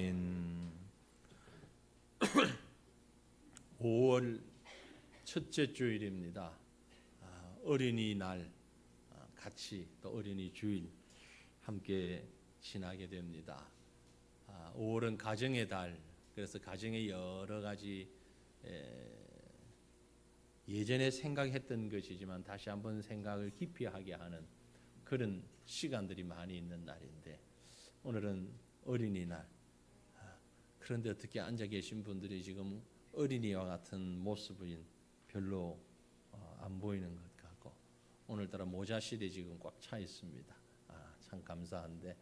아멘. 5월 첫째 주일입니다. 어린이날 같이 또 어린이 주일 함께 지나게 됩니다. 5월은 가정의 달, 그래서 가정의 여러 가지 예전에 생각했던 것이지만 다시 한번 생각을 깊이 하게 하는 그런 시간들이 많이 있는 날인데, 오늘은 어린이날. 그런데 어떻게 앉아 계신 분들이 지금 어린이와 같은 모습은 별로 안 보이는 것 같고, 오늘따라 모자실이 지금 꽉 차 있습니다. 참 감사한데,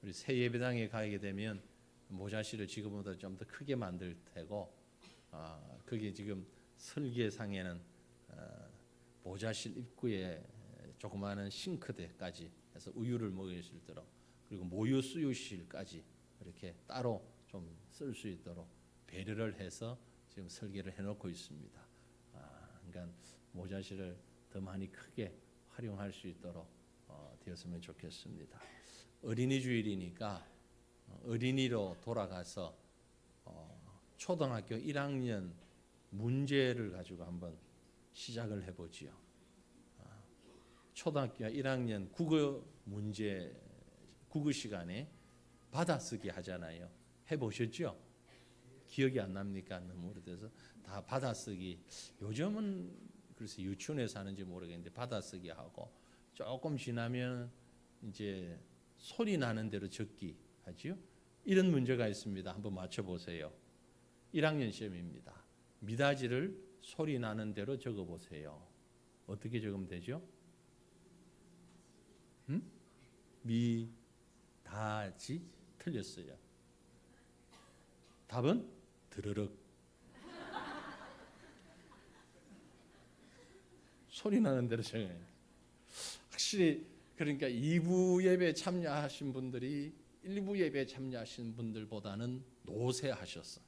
우리 새 예배당에 가게 되면 모자실을 지금보다 좀 더 크게 만들 테고, 그게 지금 설계상에는 모자실 입구에 조그마한 싱크대까지 해서 우유를 먹일 수 있도록, 그리고 모유 수유실까지 이렇게 따로 좀 쓸 수 있도록 배려를 해서 지금 설계를 해놓고 있습니다. 그러니까 모자실을 더 많이 크게 활용할 수 있도록 되었으면 좋겠습니다. 어린이 주일이니까 어린이로 돌아가서 초등학교 1학년 문제를 가지고 한번 시작을 해보지요. 초등학교 1학년 국어 문제, 국어 시간에 받아쓰기 하잖아요. 해보셨죠? 기억이 안 납니까? 너무 오래돼서. 다 받아쓰기. 요즘은 글쎄 유치원에서 하는지 모르겠는데 받아쓰기 하고, 조금 지나면 이제 소리 나는 대로 적기 하죠. 이런 문제가 있습니다. 한번 맞춰보세요. 1학년 시험입니다. 미다지를 소리 나는 대로 적어보세요. 어떻게 적으면 되죠? 미다지 틀렸어요. 답은 드르륵. 소리 나는 대로 적어요. 확실히 그러니까 2부 예배에 참여하신 분들이 1부 예배에 참여하신 분들보다는 노쇠하셨어.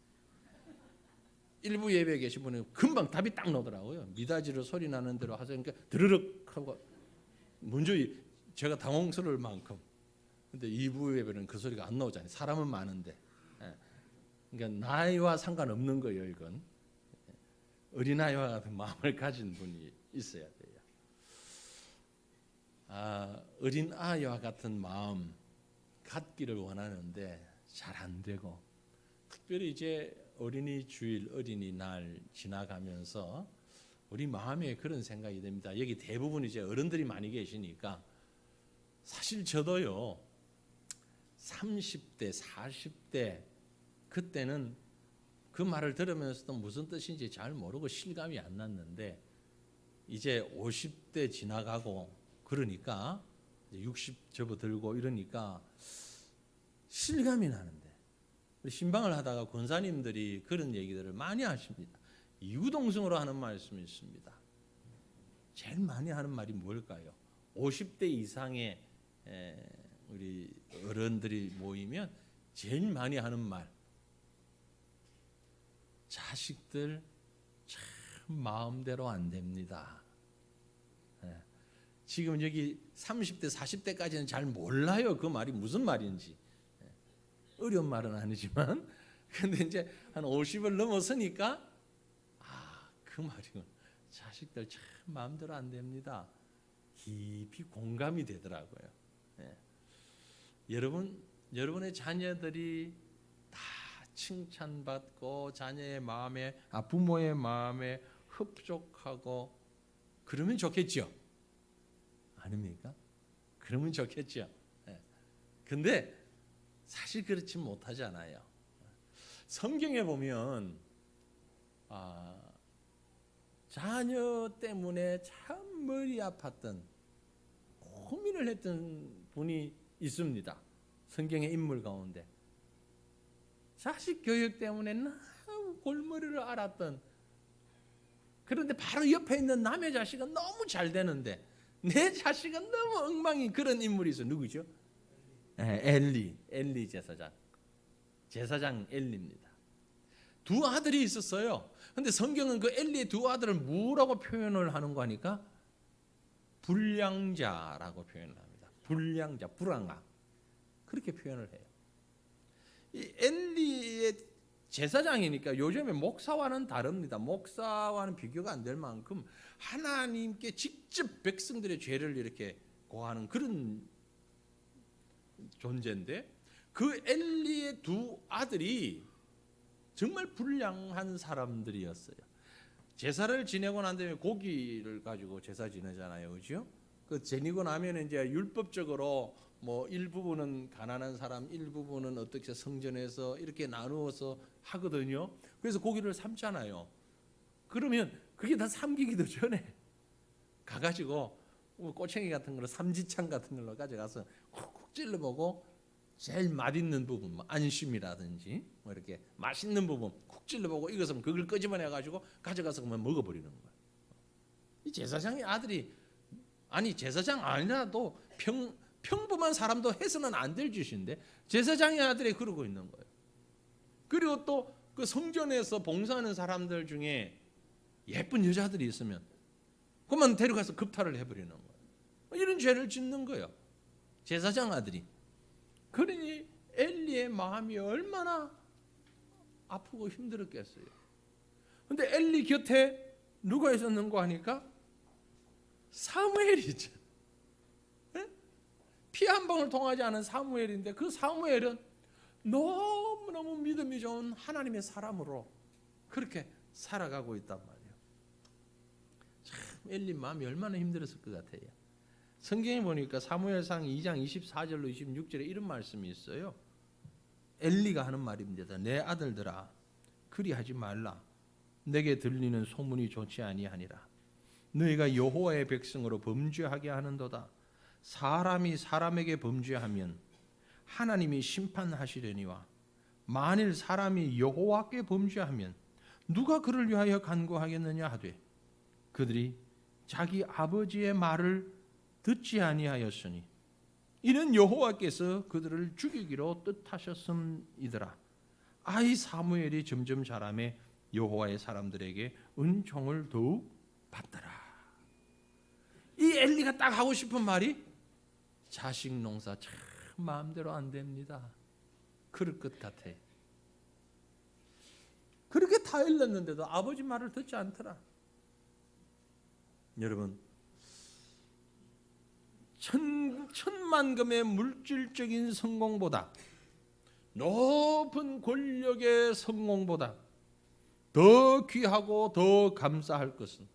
1부 예배에 계신 분은 금방 답이 딱 나오더라고요. 미다지로 소리 나는 대로 하세요. 그러니까 드르륵 하고 먼저 제가 당황스러울 만큼. 근데 2부 예배는 그 소리가 안 나오잖아요. 사람은 많은데. 그러니까 나이와 상관없는 거예요. 이건 어린아이와 같은 마음을 가진 분이 있어야 돼요. 어린아이와 같은 마음 갖기를 원하는데 잘 안 되고, 특별히 이제 어린이 주일, 어린이날 지나가면서 우리 마음에 그런 생각이 듭니다. 여기 대부분 이제 어른들이 많이 계시니까, 사실 저도요 30대, 40대 그때는 그 말을 들으면서도 무슨 뜻인지 잘 모르고 실감이 안 났는데, 이제 50대 지나가고 그러니까 60 접어들고 이러니까 실감이 나는데, 신방을 하다가 권사님들이 그런 얘기들을 많이 하십니다. 이구동성으로 하는 말씀이 있습니다. 제일 많이 하는 말이 뭘까요? 50대 이상의 우리 어른들이 모이면 제일 많이 하는 말, 자식들 참 마음대로 안 됩니다. 지금 여기 30대 40대까지는 잘 몰라요. 그 말이 무슨 말인지. 어려운 말은 아니지만, 근데 이제 한 50을 넘어서니까 그 말이군. 자식들 참 마음대로 안 됩니다. 깊이 공감이 되더라고요. 여러분의 자녀들이 다 칭찬받고 자녀의 마음에, 부모의 마음에 흡족하고 그러면 좋겠죠. 아닙니까? 그러면 좋겠죠. 근데 사실 그렇지 못하잖아요. 성경에 보면 자녀 때문에 참 머리 아팠던, 고민을 했던 분이 있습니다. 성경의 인물 가운데. 자식 교육 때문에 너무 골머리를 앓았던, 그런데 바로 옆에 있는 남의 자식은 너무 잘 되는데 내 자식은 너무 엉망인 그런 인물이 있어요. 누구죠? 엘리 제사장 엘리입니다. 두 아들이 있었어요. 근데 성경은 그 엘리의 두 아들을 뭐라고 표현을 하는 거 하니까 불량자라고 표현을 합니다. 불량자, 불황아, 그렇게 표현을 해요. 이 제사장이니까 요즘에 목사와는 다릅니다. 목사와는 비교가 안 될 만큼 하나님께 직접 백성들의 죄를 이렇게 고하는 그런 존재인데, 그 엘리의 두 아들이 정말 불량한 사람들이었어요. 제사를 지내고 난 다음에 고기를 가지고 제사 지내잖아요, 그렇죠? 그 지내고 나면 이제 율법적으로 뭐 일부분은 가난한 사람, 일부분은 어떻게 성전에서 이렇게 나누어서 하거든요. 그래서 고기를 삶잖아요. 그러면 그게 다 삶기기도 전에 가가지고 꼬챙이 같은 걸로, 삼지창 같은 걸로 가져가서 쿡쿡 찔러보고 제일 맛있는 부분, 뭐 안심이라든지 뭐 이렇게 맛있는 부분 쿡 찔러보고 이것은 그걸 끄집어내가지고 가져가서 그만 먹어버리는 거예요. 이 제사장의 아들이, 아니 제사장 아니라도 평범한 사람도 해서는 안 될 짓인데 제사장의 아들이 그러고 있는 거예요. 그리고 또 그 성전에서 봉사하는 사람들 중에 예쁜 여자들이 있으면 그만 데려가서 급탈을 해버리는 거예요. 이런 죄를 짓는 거예요, 제사장 아들이. 그러니 엘리의 마음이 얼마나 아프고 힘들었겠어요. 근데 엘리 곁에 누가 있었는가 하니까 사무엘이죠. 피 한 방울 통하지 않은 사무엘인데, 그 사무엘은 너무너무 믿음이 좋은 하나님의 사람으로 그렇게 살아가고 있단 말이에요. 참 엘리 마음이 얼마나 힘들었을 것 같아요. 성경에 보니까 사무엘상 2장 24절로 26절에 이런 말씀이 있어요. 엘리가 하는 말입니다. 내 아들들아, 그리하지 말라. 내게 들리는 소문이 좋지 아니하니라. 너희가 여호와의 백성으로 범죄하게 하는도다. 사람이 사람에게 범죄하면 하나님이 심판하시려니와, 만일 사람이 여호와께 범죄하면 누가 그를 위하여 간구하겠느냐 하되, 그들이 자기 아버지의 말을 듣지 아니하였으니 이는 여호와께서 그들을 죽이기로 뜻하셨음이더라. 아이 사무엘이 점점 자라매 여호와의 사람들에게 은총을 더욱 받더라. 이 엘리가 딱 하고 싶은 말이, 자식 농사 참 마음대로 안 됩니다. 그럴 것 같아. 그렇게 다 일렀는데도 아버지 말을 듣지 않더라. 여러분, 천만금의 물질적인 성공보다, 높은 권력의 성공보다 더 귀하고 더 감사할 것은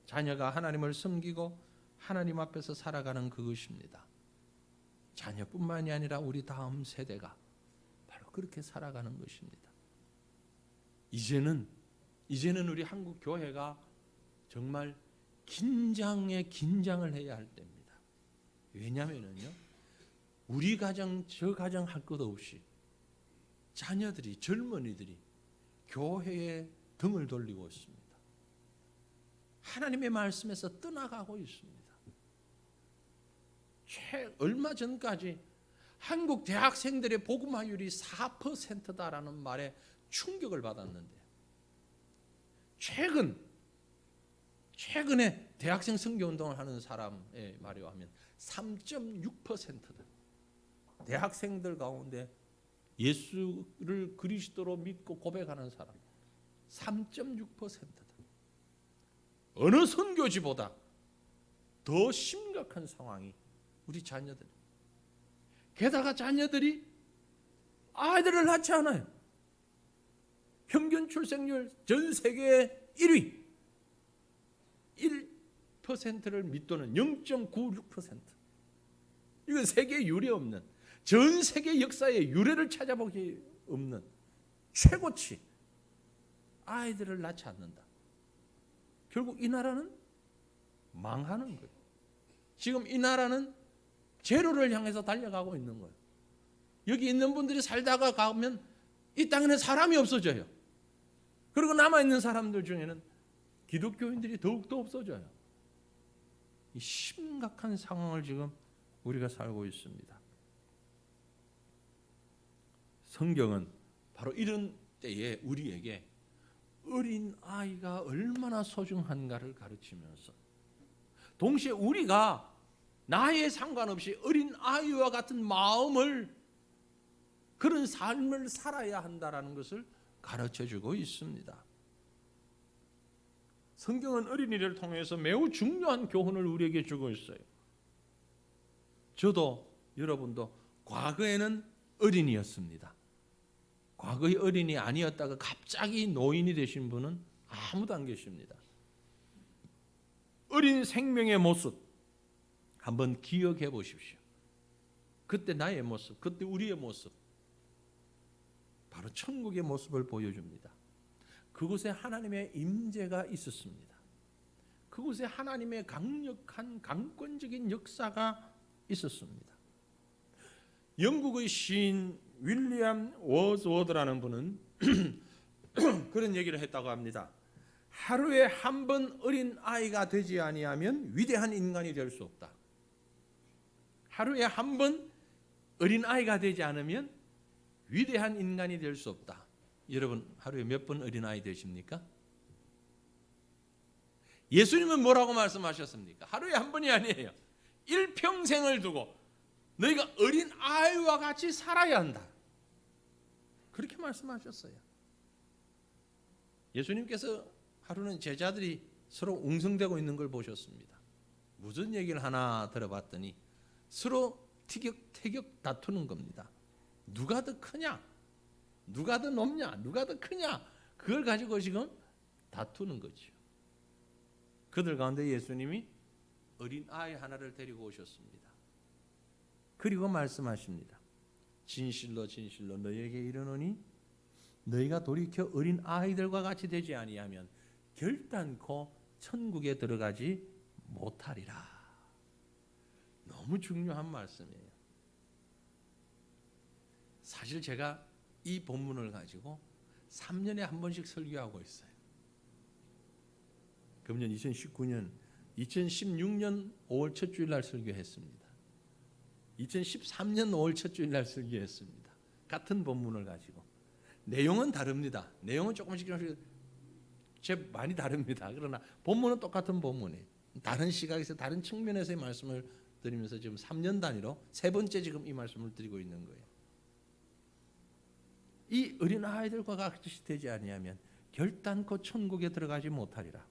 자녀가 하나님을 섬기고 하나님 앞에서 살아가는 그것입니다. 자녀뿐만이 아니라 우리 다음 세대가 바로 그렇게 살아가는 것입니다. 이제는 우리 한국 교회가 정말 긴장을 해야 할 때입니다. 왜냐하면요, 우리 가정 저 가정 할 것 없이 자녀들이, 젊은이들이 교회에 등을 돌리고 있습니다. 하나님의 말씀에서 떠나가고 있습니다. 얼마 전까지 한국 대학생들의 복음화율이 4%다라는 말에 충격을 받았는데, 최근에 대학생 선교운동을 하는 사람의 말에 의하면 3.6%다. 대학생들 가운데 예수를 그리스도로 믿고 고백하는 사람 3.6%다. 어느 선교지보다 더 심각한 상황이 우리 자녀들. 게다가 자녀들이 아이들을 낳지 않아요. 평균 출생률 전 세계 1위. 1%를 밑도는 0.96%. 이건 세계 유례 없는, 전 세계 역사의 유례를 찾아보기 없는 최고치. 아이들을 낳지 않는다. 결국 이 나라는 망하는 거예요. 지금 이 나라는 제로를 향해서 달려가고 있는 거예요. 여기 있는 분들이 살다가 가면 이 땅에는 사람이 없어져요. 그리고 남아있는 사람들 중에는 기독교인들이 더욱더 없어져요. 이 심각한 상황을 지금 우리가 살고 있습니다. 성경은 바로 이런 때에 우리에게 어린 아이가 얼마나 소중한가를 가르치면서, 동시에 우리가 나이에 상관없이 어린 아이와 같은 마음을, 그런 삶을 살아야 한다라는 것을 가르쳐주고 있습니다. 성경은 어린이를 통해서 매우 중요한 교훈을 우리에게 주고 있어요. 저도 여러분도 과거에는 어린이였습니다. 과거의 어린이 아니었다가 갑자기 노인이 되신 분은 아무도 안 계십니다. 어린 생명의 모습 한번 기억해 보십시오. 그때 나의 모습, 그때 우리의 모습, 바로 천국의 모습을 보여줍니다. 그곳에 하나님의 임재가 있었습니다. 그곳에 하나님의 강력한 강권적인 역사가 있었습니다. 영국의 시인 윌리엄 워즈워드라는 분은 그런 얘기를 했다고 합니다. 하루에 한 번 어린 아이가 되지 아니하면 위대한 인간이 될 수 없다. 하루에 한 번 어린 아이가 되지 않으면 위대한 인간이 될 수 없다. 여러분 하루에 몇 번 어린 아이 되십니까? 예수님은 뭐라고 말씀하셨습니까? 하루에 한 번이 아니에요. 일평생을 두고 너희가 어린 아이와 같이 살아야 한다. 그렇게 말씀하셨어요. 예수님께서 하루는 제자들이 서로 웅성대고 있는 걸 보셨습니다. 무슨 얘기를 하나 들어봤더니 서로 티격태격 다투는 겁니다. 누가 더 크냐? 누가 더 높냐? 누가 더 크냐? 그걸 가지고 지금 다투는 거죠. 그들 가운데 예수님이 어린 아이 하나를 데리고 오셨습니다. 그리고 말씀하십니다. 진실로 진실로 너희에게 이르노니 너희가 돌이켜 어린 아이들과 같이 되지 아니하면 결단코 천국에 들어가지 못하리라. 너무 중요한 말씀이에요. 사실 제가 이 본문을 가지고 3년에 한 번씩 설교하고 있어요. 금년 2019년, 2016년 5월 첫 주일 날 설교했습니다. 2013년 5월 첫 주일 날 설교했습니다. 같은 본문을 가지고. 내용은 다릅니다. 내용은 조금씩 많이 다릅니다. 그러나 본문은 똑같은 본문이에요. 다른 시각에서 다른 측면에서의 말씀을 드리면서 지금 3년 단위로 세 번째 지금 이 말씀을 드리고 있는 거예요. 이 어린 아이들과 같이 되지 아니하면 결단코 천국에 들어가지 못하리라.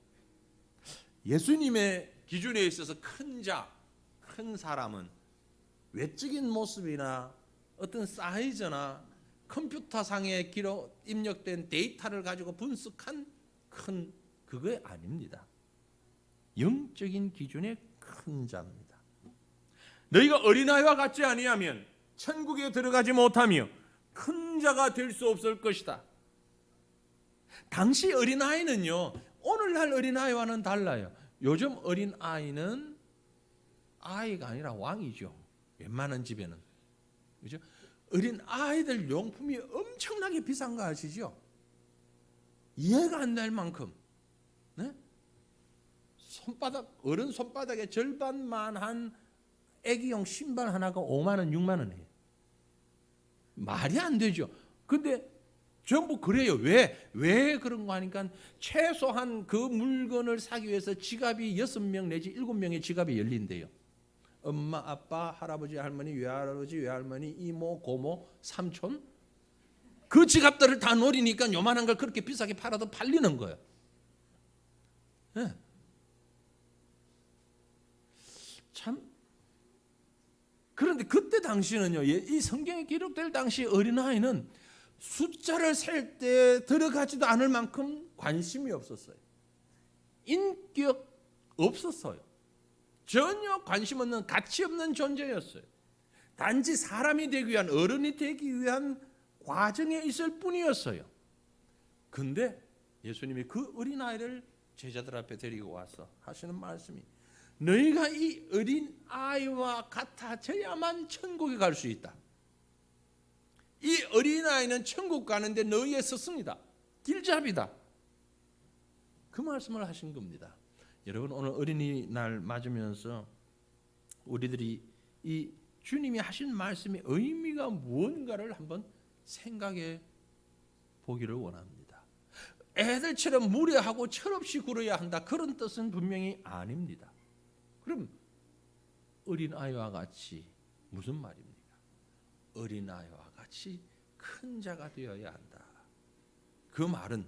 예수님의 기준에 있어서 큰 자, 큰 사람은 외적인 모습이나 어떤 사이즈나 컴퓨터상에 기록 입력된 데이터를 가지고 분석한 큰 그거 아닙니다. 영적인 기준의 큰 자입니다. 너희가 어린아이와 같지 아니하면 천국에 들어가지 못하며 큰 자가 될 수 없을 것이다. 당시 어린아이는요, 오늘날 어린아이와는 달라요. 요즘 어린아이는 아이가 아니라 왕이죠. 웬만한 집에는. 그죠? 어린아이들 용품이 엄청나게 비싼 거 아시죠? 이해가 안 될 만큼. 네? 어른 손바닥의 절반만 한 애기용 신발 하나가 5만 원, 6만 원이에요. 말이 안 되죠. 근데 전부 그래요. 왜 그런 거 하니까 최소한 그 물건을 사기 위해서 지갑이 6명 내지 7명의 지갑이 열린대요. 엄마, 아빠, 할아버지, 할머니, 외할아버지, 외할머니, 이모, 고모, 삼촌 그 지갑들을 다 노리니까 요만한 걸 그렇게 비싸게 팔아도 팔리는 거예요. 네. 참. 그런데 그때 당시는요, 이 성경에 기록될 당시 어린아이는 숫자를 셀 때 들어가지도 않을 만큼 관심이 없었어요. 인격 없었어요. 전혀 관심 없는, 가치 없는 존재였어요. 단지 사람이 되기 위한, 어른이 되기 위한 과정에 있을 뿐이었어요. 근데 예수님이 그 어린아이를 제자들 앞에 데리고 와서 하시는 말씀이 너희가 이 어린아이와 같아져야만 천국에 갈 수 있다. 이 어린아이는 천국 가는데 너희의 스승이다. 길잡이다. 그 말씀을 하신 겁니다. 여러분 오늘 어린이날 맞으면서 우리들이 이 주님이 하신 말씀의 의미가 무언가를 한번 생각해 보기를 원합니다. 애들처럼 무례하고 철없이 굴어야 한다. 그런 뜻은 분명히 아닙니다. 그럼 어린아이와 같이 무슨 말입니까? 어린아이와 같이 큰 자가 되어야 한다. 그 말은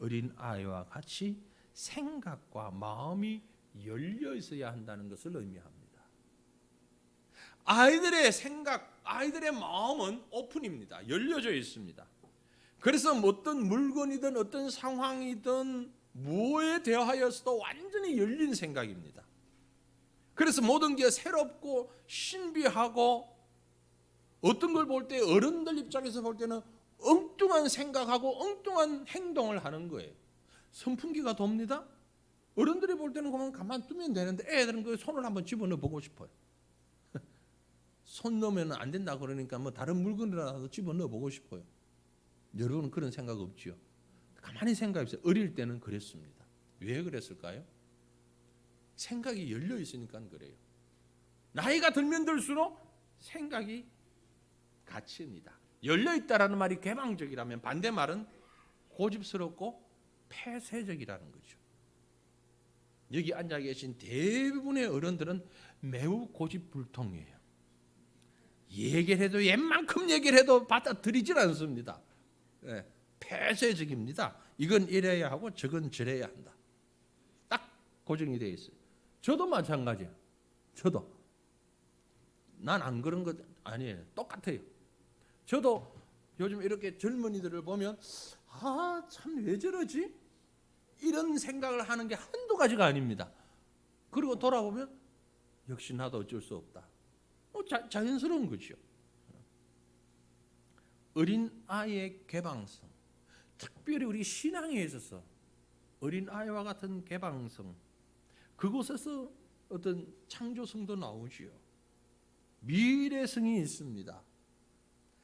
어린 아이와 같이 생각과 마음이 열려 있어야 한다는 것을 의미합니다. 아이들의 생각, 아이들의 마음은 오픈입니다. 열려져 있습니다. 그래서 어떤 물건이든 어떤 상황이든 무엇에 대하여서도 완전히 열린 생각입니다. 그래서 모든 게 새롭고 신비하고 어떤 걸 볼 때 어른들 입장에서 볼 때는 엉뚱한 생각하고 엉뚱한 행동을 하는 거예요. 선풍기가 돕니다. 어른들이 볼 때는 그만 가만 두면 되는데 애들은 그 손을 한번 집어넣어 보고 싶어요. 손 넣으면 안 된다 그러니까 뭐 다른 물건이라도 집어넣어 보고 싶어요. 여러분은 그런 생각 없지요? 가만히 생각해보세요. 어릴 때는 그랬습니다. 왜 그랬을까요? 생각이 열려 있으니까 그래요. 나이가 들면 들수록 생각이 갇힙니다. 열려 있다라는 말이 개방적이라면 반대말은 고집스럽고 폐쇄적이라는 거죠. 여기 앉아 계신 대부분의 어른들은 매우 고집불통이에요. 얘기를 해도 웬만큼 얘기를 해도 받아들이질 않습니다. 네, 폐쇄적입니다. 이건 이래야 하고 저건 저래야 한다. 딱 고정이 되어 있어요. 저도 마찬가지예요. 저도 난 안 그런 것 아니에요. 똑같아요. 저도 요즘 이렇게 젊은이들을 보면 참 왜 저러지? 이런 생각을 하는 게 한두 가지가 아닙니다. 그리고 돌아보면 역시 나도 어쩔 수 없다. 자연스러운 거죠. 어린 아이의 개방성, 특별히 우리 신앙에 있어서 어린 아이와 같은 개방성, 그곳에서 어떤 창조성도 나오지요. 미래성이 있습니다.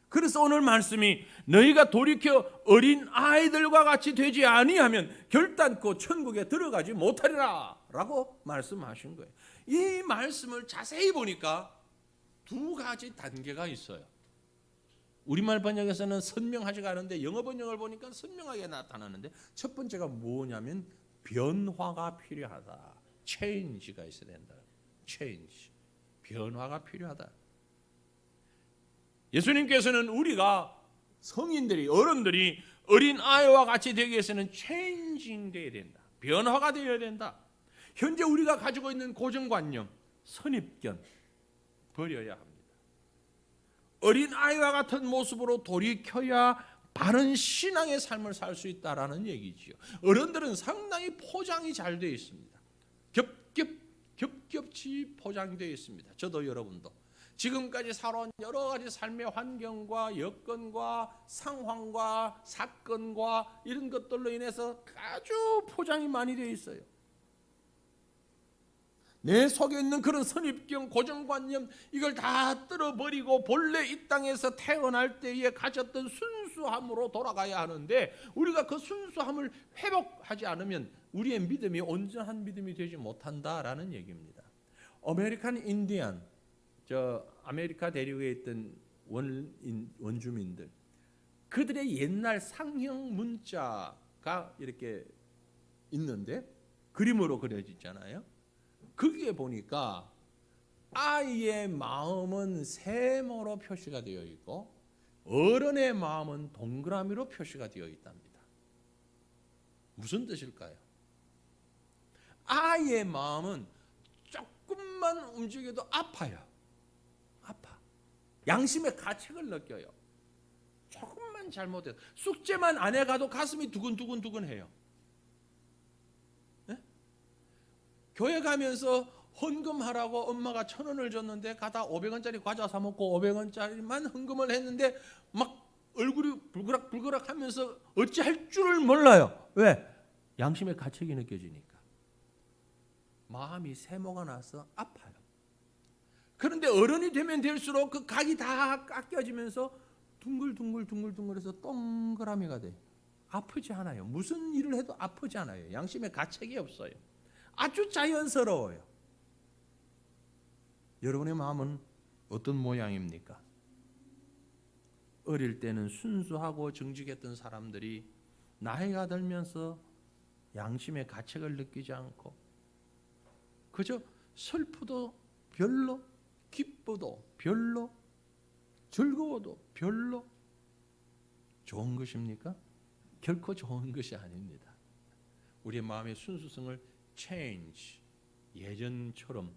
그래서 오늘 말씀이 너희가 돌이켜 어린 아이들과 같이 되지 아니하면 결단코 천국에 들어가지 못하리라 라고 말씀하신 거예요. 이 말씀을 자세히 보니까 두 가지 단계가 있어요. 우리말 번역에서는 선명하지가 않은데 영어 번역을 보니까 선명하게 나타나는데 첫 번째가 뭐냐면 변화가 필요하다. change가 있어야 된다. change. 변화가 필요하다. 예수님께서는 우리가 성인들이 어른들이 어린 아이와 같이 되기 위해서는 changing 되어야 된다. 변화가 되어야 된다. 현재 우리가 가지고 있는 고정관념, 선입견 버려야 합니다. 어린 아이와 같은 모습으로 돌이켜야 바른 신앙의 삶을 살 수 있다라는 얘기지요. 어른들은 상당히 포장이 잘 되어 있습니다. 겹겹이 포장되어 있습니다. 저도 여러분도 지금까지 살아온 여러 가지 삶의 환경과 여건과 상황과 사건과 이런 것들로 인해서 아주 포장이 많이 되어 있어요. 내 속에 있는 그런 선입견, 고정관념 이걸 다 떨어버리고 본래 이 땅에서 태어날 때에 가졌던 순수함으로 돌아가야 하는데 우리가 그 순수함을 회복하지 않으면 우리의 믿음이 온전한 믿음이 되지 못한다라는 얘기입니다. 아메리칸 인디안, 아메리카 대륙에 있던 원주민들, 그들의 옛날 상형 문자가 이렇게 있는데 그림으로 그려지잖아요. 거기에 보니까 아이의 마음은 세모로 표시가 되어 있고 어른의 마음은 동그라미로 표시가 되어 있답니다. 무슨 뜻일까요? 아이의 마음은 조금만 움직여도 아파요. 아파. 양심의 가책을 느껴요. 조금만 잘못해도 숙제만 안 해가도 가슴이 두근두근해요. 네? 교회 가면서 헌금하라고 엄마가 1,000원을 줬는데 가다 500원짜리 과자 사 먹고 500원짜리만 헌금을 했는데 막 얼굴이 불그락 하면서 어찌할 줄을 몰라요. 왜? 양심의 가책이 느껴지니까. 마음이 세모가 나서 아파요. 그런데 어른이 되면 될수록 그 각이 다 깎여지면서 둥글둥글해서 동그라미가 돼요. 아프지 않아요. 무슨 일을 해도 아프지 않아요. 양심의 가책이 없어요. 아주 자연스러워요. 여러분의 마음은 어떤 모양입니까? 어릴 때는 순수하고 정직했던 사람들이 나이가 들면서 양심의 가책을 느끼지 않고 그저 슬프도 별로, 기쁘도 별로, 즐거워도 별로 좋은 것입니까? 결코 좋은 것이 아닙니다. 우리의 마음의 순수성을 change, 예전처럼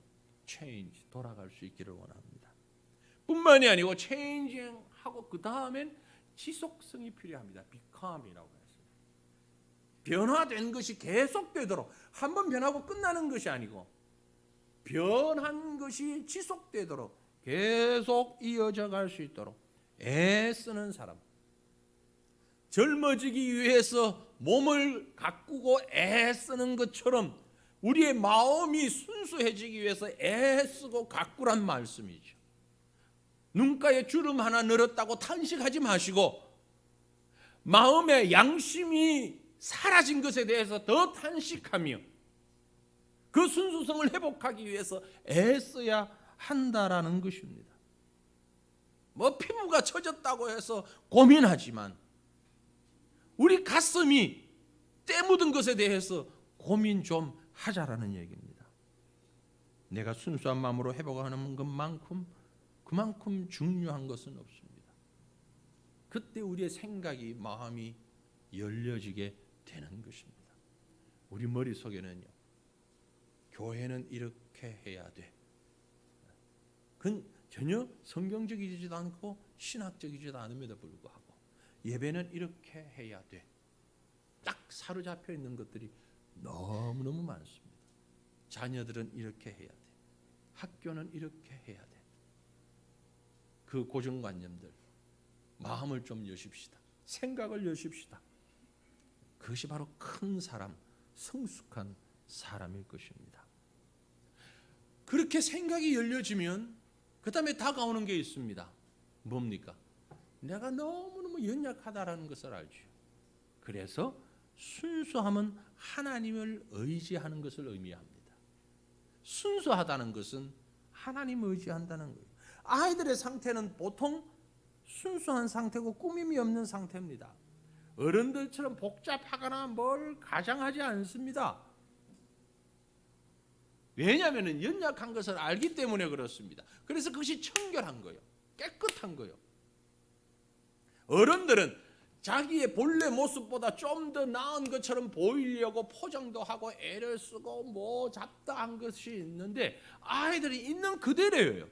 change, 돌아갈 수 있기를 원합니다. 뿐만이 아니고 changing 하고 그 다음엔 지속성이 필요합니다. becom이라고 했어요. 변화된 것이 계속되도록, 한번 변하고 끝나는 것이 아니고 변한 것이 지속되도록 계속 이어져 갈 수 있도록 애쓰는 사람, 젊어지기 위해서 몸을 가꾸고 애쓰는 것처럼 우리의 마음이 순수해지기 위해서 애쓰고 가꾸란 말씀이죠. 눈가에 주름 하나 늘었다고 탄식하지 마시고 마음의 양심이 사라진 것에 대해서 더 탄식하며 그 순수성을 회복하기 위해서 애써야 한다라는 것입니다. 뭐 피부가 처졌다고 해서 고민하지만 우리 가슴이 때 묻은 것에 대해서 고민 좀 하자라는 얘기입니다. 내가 순수한 마음으로 회복하는 그만큼 중요한 것은 없습니다. 그때 우리의 생각이, 마음이 열려지게 되는 것입니다. 우리 머릿속에는요, 교회는 이렇게 해야 돼. 그건 전혀 성경적이지도 않고 신학적이지도 않음에도 불구하고 예배는 이렇게 해야 돼. 딱 사로잡혀 있는 것들이 너무너무 많습니다. 자녀들은 이렇게 해야 돼. 학교는 이렇게 해야 돼. 그 고정관념들, 마음을 좀 여십시다. 생각을 여십시다. 그것이 바로 큰 사람, 성숙한 사람일 것입니다. 그렇게 생각이 열려지면 그 다음에 다가오는 게 있습니다. 뭡니까? 내가 너무너무 연약하다라는 것을 알죠. 그래서 순수함은 하나님을 의지하는 것을 의미합니다. 순수하다는 것은 하나님을 의지한다는 거예요. 아이들의 상태는 보통 순수한 상태고 꾸밈이 없는 상태입니다. 어른들처럼 복잡하거나 뭘 가장하지 않습니다. 왜냐하면 연약한 것을 알기 때문에 그렇습니다. 그래서 그것이 청결한 거예요. 깨끗한 거예요. 어른들은 자기의 본래 모습보다 좀 더 나은 것처럼 보이려고 포장도 하고 애를 쓰고 뭐 잡다한 것이 있는데 아이들이 있는 그대로예요.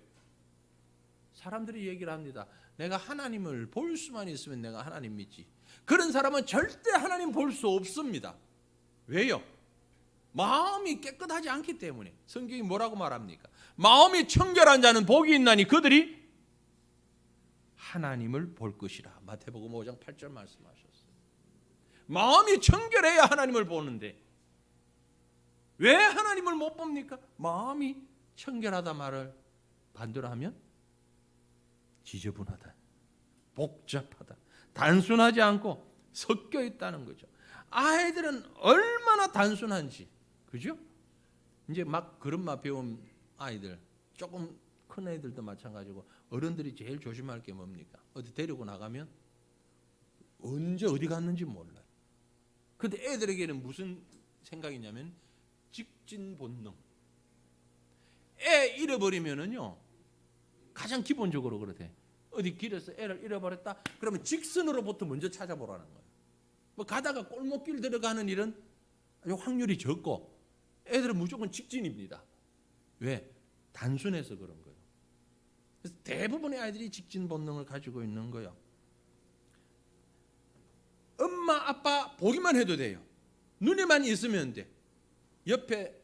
사람들이 얘기를 합니다. 내가 하나님을 볼 수만 있으면 내가 하나님 믿지. 그런 사람은 절대 하나님 볼 수 없습니다. 왜요? 마음이 깨끗하지 않기 때문에. 성경이 뭐라고 말합니까? 마음이 청결한 자는 복이 있나니 그들이 하나님을 볼 것이라. 마태복음 5장 8절 말씀하셨어요. 마음이 청결해야 하나님을 보는데 왜 하나님을 못 봅니까? 마음이 청결하다 말을 반대로 하면 지저분하다, 복잡하다, 단순하지 않고 섞여 있다는 거죠. 아이들은 얼마나 단순한지, 그죠? 이제 막 그릇맛 배운 아이들, 조금 큰 애들도 마찬가지고 어른들이 제일 조심할 게 뭡니까? 어디 데리고 나가면 언제 어디 갔는지 몰라요. 근데 애들에게는 무슨 생각이냐면 직진 본능. 애 잃어버리면은요, 가장 기본적으로 그렇대. 어디 길에서 애를 잃어버렸다. 그러면 직선으로부터 먼저 찾아보라는 거예요. 뭐 가다가 골목길 들어가는 일은 확률이 적고 애들은 무조건 직진입니다. 왜? 단순해서 그런 거예요. 그래서 대부분의 아이들이 직진 본능을 가지고 있는 거예요. 엄마, 아빠 보기만 해도 돼요. 눈에만 있으면 돼. 옆에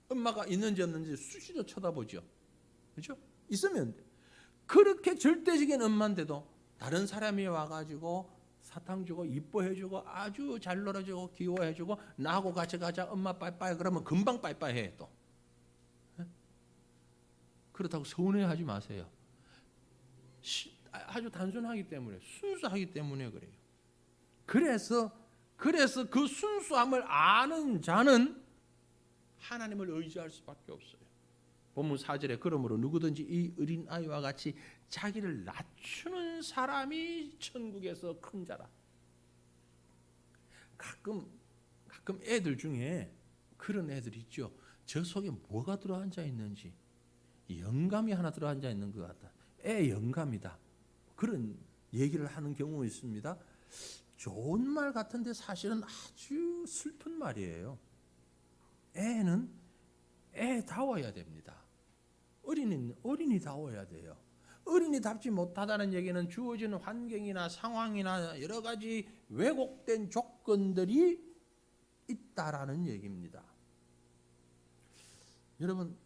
엄마가 있는지 없는지 수시로 쳐다보죠. 그렇죠? 있으면 돼. 그렇게 절대적인 엄마인데도 다른 사람이 와가지고 사탕 주고 이뻐해주고 아주 잘 놀아주고 귀여워해주고 나하고 같이 가자 엄마 빠이빠이 그러면 금방 빠이빠이 해 또. 그렇다고 서운해하지 마세요. 아주 단순하기 때문에, 순수하기 때문에 그래요. 그래서 그 순수함을 아는 자는 하나님을 의지할 수밖에 없어요. 본문 4절에 그러므로 누구든지 이 어린 아이와 같이 자기를 낮추는 사람이 천국에서 큰 자라. 가끔 애들 중에 그런 애들 있죠. 저 속에 뭐가 들어앉아 있는지 영감이 하나 들어앉아 있는 것 같다. 애 영감이다. 그런 얘기를 하는 경우가 있습니다. 좋은 말 같은데 사실은 아주 슬픈 말이에요. 애는 애다워야 됩니다. 어린이는 어린이다워야 돼요. 어린이답지 못하다는 얘기는 주어지는 환경이나 상황이나 여러 가지 왜곡된 조건들이 있다라는 얘기입니다. 여러분,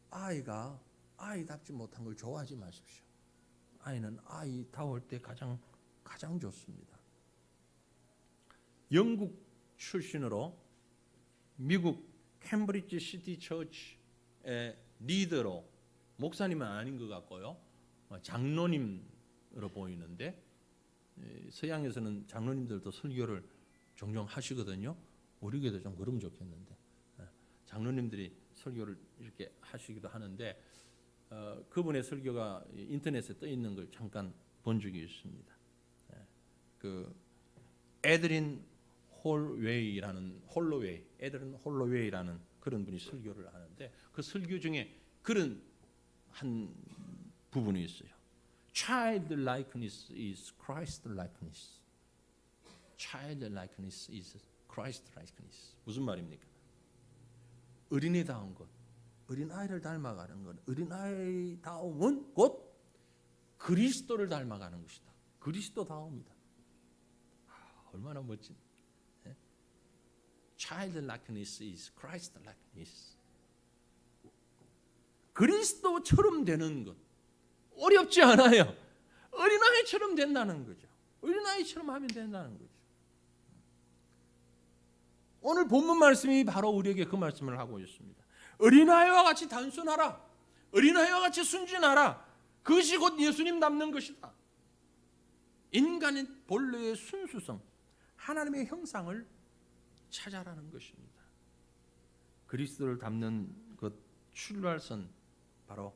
아이가 아이답지 못한 걸 좋아하지 마십시오. 아이는 아이다울 때 가장 좋습니다. 영국 출신으로 미국 캠브리지 시티 처치의 리더로, 목사님은 아닌 것 같고요, 장로님으로 보이는데, 서양에서는 장로님들도 설교를 종종 하시거든요. 우리 교회도 좀 그러면 좋겠는데, 장로님들이 설교를 이렇게 하시기도 하는데, 그분의 설교가 인터넷에 떠 있는 걸 잠깐 본 적이 있습니다. 그 에드린 홀로웨이라는 그런 분이 설교를 하는데, 그 설교 중에 그런 한 부분이 있어요. Child likeness is Christ likeness. Child likeness is Christ likeness. 무슨 말입니까? 어린이다운 것, 어린아이를 닮아가는 것, 어린아이다움은 곧 그리스도를 닮아가는 것이다. 그리스도다움이다. 얼마나 멋진. Child likeness is Christ likeness. 그리스도처럼 되는 것 어렵지 않아요. 어린아이처럼 된다는 거죠. 어린아이처럼 하면 된다는 거죠. 오늘 본문 말씀이 바로 우리에게 그 말씀을 하고 있습니다. 어린아이와 같이 단순하라. 어린아이와 같이 순진하라. 그것이 곧 예수님 닮는 것이다. 인간의 본래의 순수성, 하나님의 형상을 찾아라는 것입니다. 그리스도를 닮는 것 출발선, 바로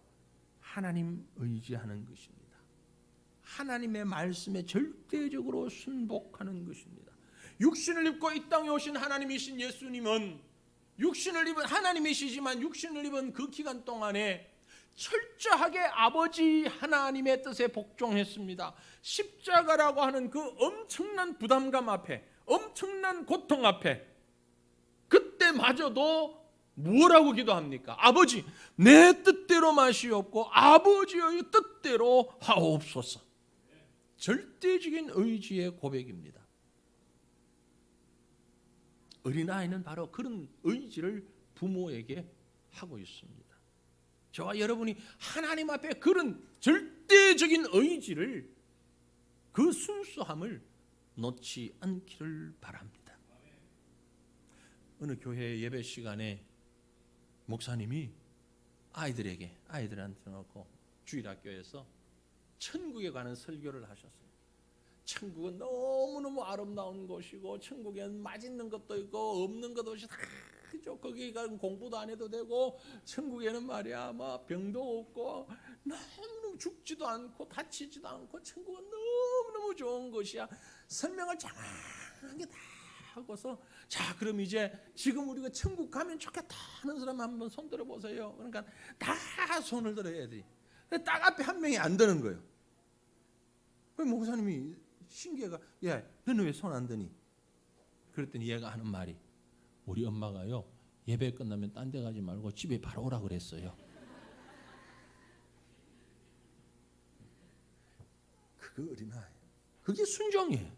하나님 의지하는 것입니다. 하나님의 말씀에 절대적으로 순복하는 것입니다. 육신을 입고 이 땅에 오신 하나님이신 예수님은 육신을 입은 하나님이시지만 육신을 입은 그 기간 동안에 철저하게 아버지 하나님의 뜻에 복종했습니다. 십자가라고 하는 그 엄청난 부담감 앞에, 엄청난 고통 앞에 그때마저도 뭐라고 기도합니까? 아버지, 내 뜻대로 마시옵고 아버지의 뜻대로 하옵소서. 절대적인 의지의 고백입니다. 어린아이는 바로 그런 의지를 부모에게 하고 있습니다. 저와 여러분이 하나님 앞에 그런 절대적인 의지를, 그 순수함을 놓지 않기를 바랍니다. 어느 교회 예배 시간에 목사님이 아이들한테 놓고 주일학교에서 천국에 관한 설교를 하셨어요. 천국은 너무너무 아름다운 곳이고, 천국에는 맛있는 것도 있고 없는 것도 없이 다 거기 가면 공부도 안 해도 되고, 천국에는 말이야 병도 없고 너무너무 죽지도 않고 다치지도 않고 천국은 너무너무 좋은 곳이야. 설명을 장하게 다 하고서, 자 그럼 이제 지금 우리가 천국 가면 좋겠다 하는 사람 한번 손 들어 보세요. 그러니까 다 손을 들어야 애들이. 딱 앞에 한 명이 안 드는 거예요. 그 목사님이 신기해가, 야 너는 왜 손 안 드니? 그랬더니 얘가 하는 말이, 우리 엄마가요 예배 끝나면 딴 데 가지 말고 집에 바로 오라 그랬어요. 그거 어린아이, 그게 순종이에요.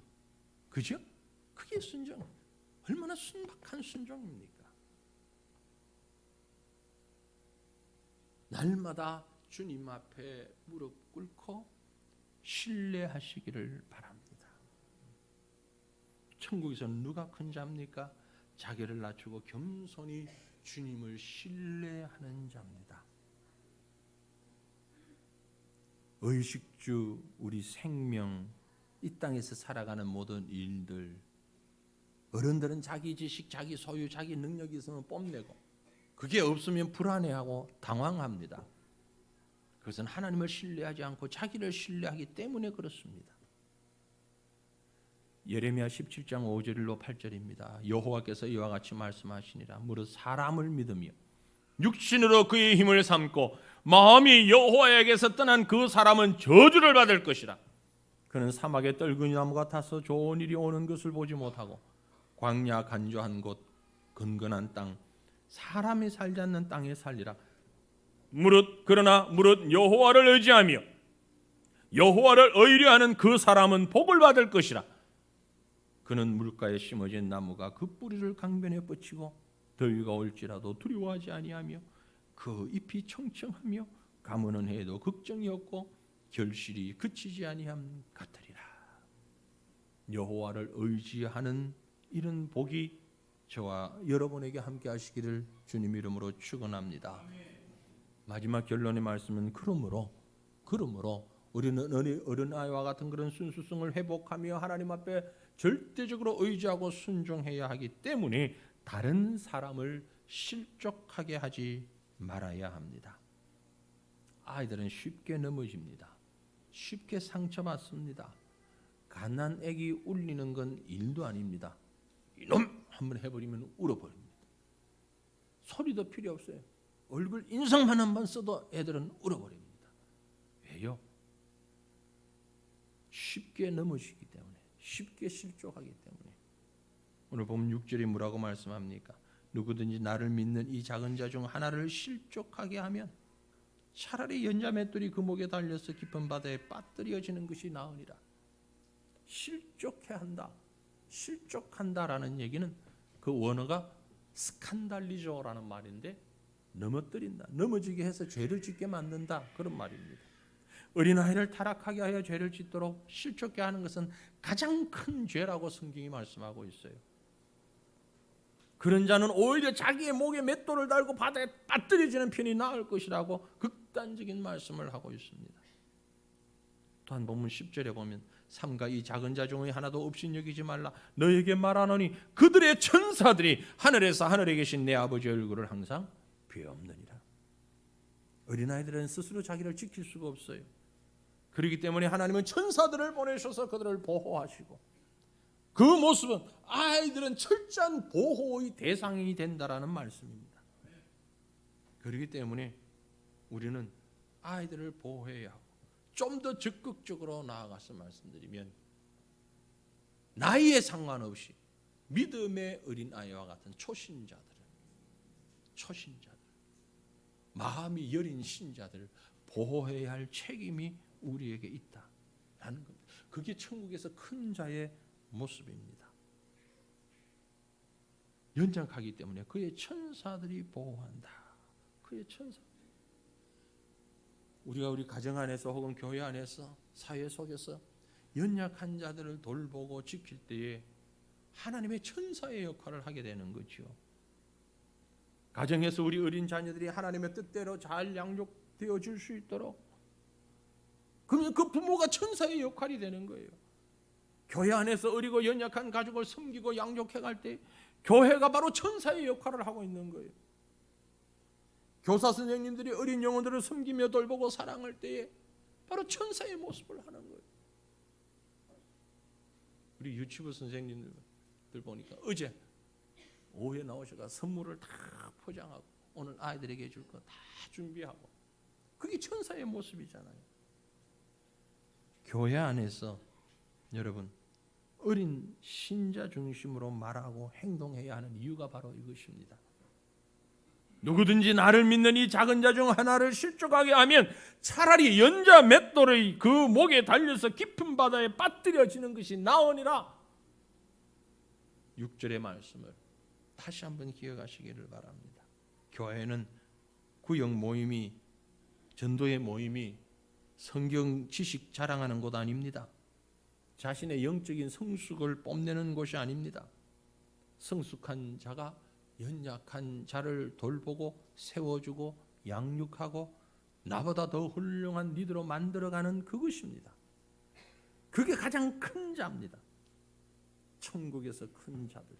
그죠? 그게 순종. 얼마나 순박한 순종입니까? 날마다 주님 앞에 무릎 꿇고 신뢰하시기를 바랍니다. 천국에서는 누가 큰 자입니까? 자기를 낮추고 겸손히 주님을 신뢰하는 자입니다. 의식주, 우리 생명, 이 땅에서 살아가는 모든 일들, 어른들은 자기 지식, 자기 소유, 자기 능력이 있으면 뽐내고, 그게 없으면 불안해하고 당황합니다. 그것은 하나님을 신뢰하지 않고 자기를 신뢰하기 때문에 그렇습니다. 예레미야 17장 5절로 8절입니다. 여호와께서 이와 같이 말씀하시니라. 무릇 사람을 믿으며 육신으로 그의 힘을 삼고 마음이 여호와에게서 떠난 그 사람은 저주를 받을 것이라. 그는 사막의 떨그니 나무 같아서 좋은 일이 오는 것을 보지 못하고 광야 간조한 곳 건건한 땅 사람이 살지 않는 땅에 살리라. 그러나 무릇 여호와를 의지하며 여호와를 의뢰하는 그 사람은 복을 받을 것이라. 그는 물가에 심어진 나무가 그 뿌리를 강변에 뻗치고 더위가 올지라도 두려워하지 아니하며 그 잎이 청청하며 가무는 해도 걱정이 없고 결실이 그치지 아니함 같으리라. 여호와를 의지하는 이런 복이 저와 여러분에게 함께 하시기를 주님 이름으로 축원합니다. 마지막 결론의 말씀은 그러므로 우리는 어린아이와 같은 그런 순수성을 회복하며 하나님 앞에 절대적으로 의지하고 순종해야 하기 때문에 다른 사람을 실족하게 하지 말아야 합니다. 아이들은 쉽게 넘어집니다. 쉽게 상처받습니다. 갓난 애기 울리는 건 일도 아닙니다. 이놈 한번 해버리면 울어버립니다. 소리도 필요 없어요. 얼굴 인상만 한번 써도 애들은 울어버립니다. 왜요? 쉽게 넘어지기 때문에, 쉽게 실족하기 때문에. 오늘 보면 6절이 뭐라고 말씀합니까? 누구든지 나를 믿는 이 작은 자 중 하나를 실족하게 하면 차라리 연자 맷돌이 그 목에 달려서 깊은 바다에 빠뜨려지는 것이 나으니라. 실족해 한다. 실족한다라는 얘기는 그 원어가 스칸달리조라는 말인데 넘어뜨린다. 넘어지게 해서 죄를 짓게 만든다. 그런 말입니다. 어린아이를 타락하게 하여 죄를 짓도록 실족게 하는 것은 가장 큰 죄라고 성경이 말씀하고 있어요. 그런 자는 오히려 자기의 목에 맷돌을 달고 바다에 빠뜨려지는 편이 나을 것이라고 극단적인 말씀을 하고 있습니다. 또한 본문 10절에 보면 삼가 이 작은 자 중에 하나도 없인 여기지 말라. 너에게 말하노니 그들의 천사들이 하늘에서 하늘에 계신 내 아버지 얼굴을 항상 비옵느니라. 어린아이들은 스스로 자기를 지킬 수가 없어요. 그렇기 때문에 하나님은 천사들을 보내셔서 그들을 보호하시고, 그 모습은 아이들은 철저한 보호의 대상이 된다라는 말씀입니다. 그렇기 때문에 우리는 아이들을 보호해야 하고, 좀 더 적극적으로 나아가서 말씀드리면 나이에 상관없이 믿음의 어린아이와 같은 초신자들, 마음이 여린 신자들을 보호해야 할 책임이 우리에게 있다라는 겁니다. 그게 천국에서 큰 자의 모습입니다. 연장하기 때문에 그의 천사들이 보호한다. 그의 천사. 우리가 우리 가정 안에서 혹은 교회 안에서 사회 속에서 연약한 자들을 돌보고 지킬 때에 하나님의 천사의 역할을 하게 되는 거죠. 가정에서 우리 어린 자녀들이 하나님의 뜻대로 잘 양육되어 줄 수 있도록, 그러면 그 부모가 천사의 역할이 되는 거예요. 교회 안에서 어리고 연약한 가족을 섬기고 양육해 갈 때 교회가 바로 천사의 역할을 하고 있는 거예요. 교사 선생님들이 어린 영혼들을 섬기며 돌보고 사랑할 때에 바로 천사의 모습을 하는 거예요. 우리 유치부 선생님들 보니까 어제 오후에 나오셔서 선물을 다 포장하고 오늘 아이들에게 줄 거 다 준비하고, 그게 천사의 모습이잖아요. 교회 안에서 여러분 어린 신자 중심으로 말하고 행동해야 하는 이유가 바로 이것입니다. 누구든지 나를 믿는 이 작은 자 중 하나를 실족하게 하면 차라리 연자 맷돌의 그 목에 달려서 깊은 바다에 빠뜨려지는 것이 나으니라. 6절의 말씀을 다시 한번 기억하시기를 바랍니다. 교회는 구역 모임이, 전도의 모임이 성경 지식 자랑하는 곳 아닙니다. 자신의 영적인 성숙을 뽐내는 곳이 아닙니다. 성숙한 자가 연약한 자를 돌보고 세워주고 양육하고 나보다 더 훌륭한 리더로 만들어가는 그것입니다. 그게 가장 큰 자입니다. 천국에서 큰 자들,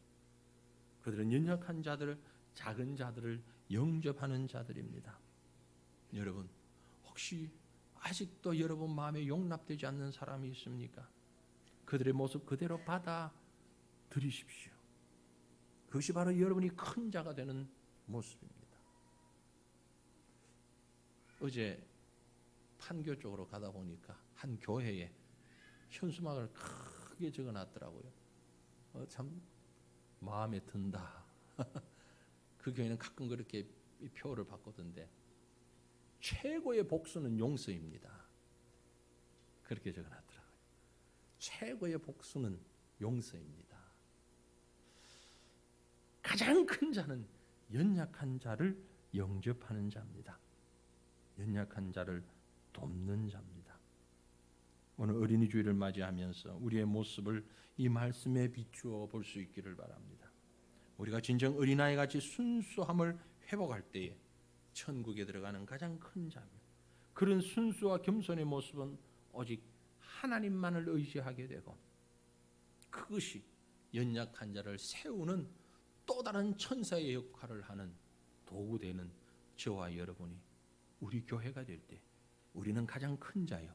그들은 연약한 자들을, 작은 자들을 영접하는 자들입니다. 여러분, 혹시 아직도 여러분 마음에 용납되지 않는 사람이 있습니까? 그들의 모습 그대로 받아들이십시오. 그것이 바로 여러분이 큰 자가 되는 모습입니다. 어제 판교 쪽으로 가다 보니까 한 교회에 현수막을 크게 적어놨더라고요. 참 마음에 든다. 그 교회는 가끔 그렇게 표를 바꾸던데 최고의 복수는 용서입니다. 그렇게 적어놨더라고요. 최고의 복수는 용서입니다. 가장 큰 자는 연약한 자를 영접하는 자입니다. 연약한 자를 돕는 자입니다. 오늘 어린이 주일을 맞이하면서 우리의 모습을 이 말씀에 비추어 볼 수 있기를 바랍니다. 우리가 진정 어린아이 같이 순수함을 회복할 때에 천국에 들어가는 가장 큰 자며 그런 순수와 겸손의 모습은 오직 하나님만을 의지하게 되고 그것이 연약한 자를 세우는 또 다른 천사의 역할을 하는 도구 되는 저와 여러분이 우리 교회가 될 때 우리는 가장 큰 자요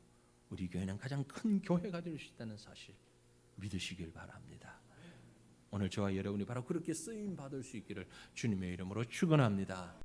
우리 교회는 가장 큰 교회가 될 수 있다는 사실 믿으시길 바랍니다. 오늘 저와 여러분이 바로 그렇게 쓰임 받을 수 있기를 주님의 이름으로 축원합니다.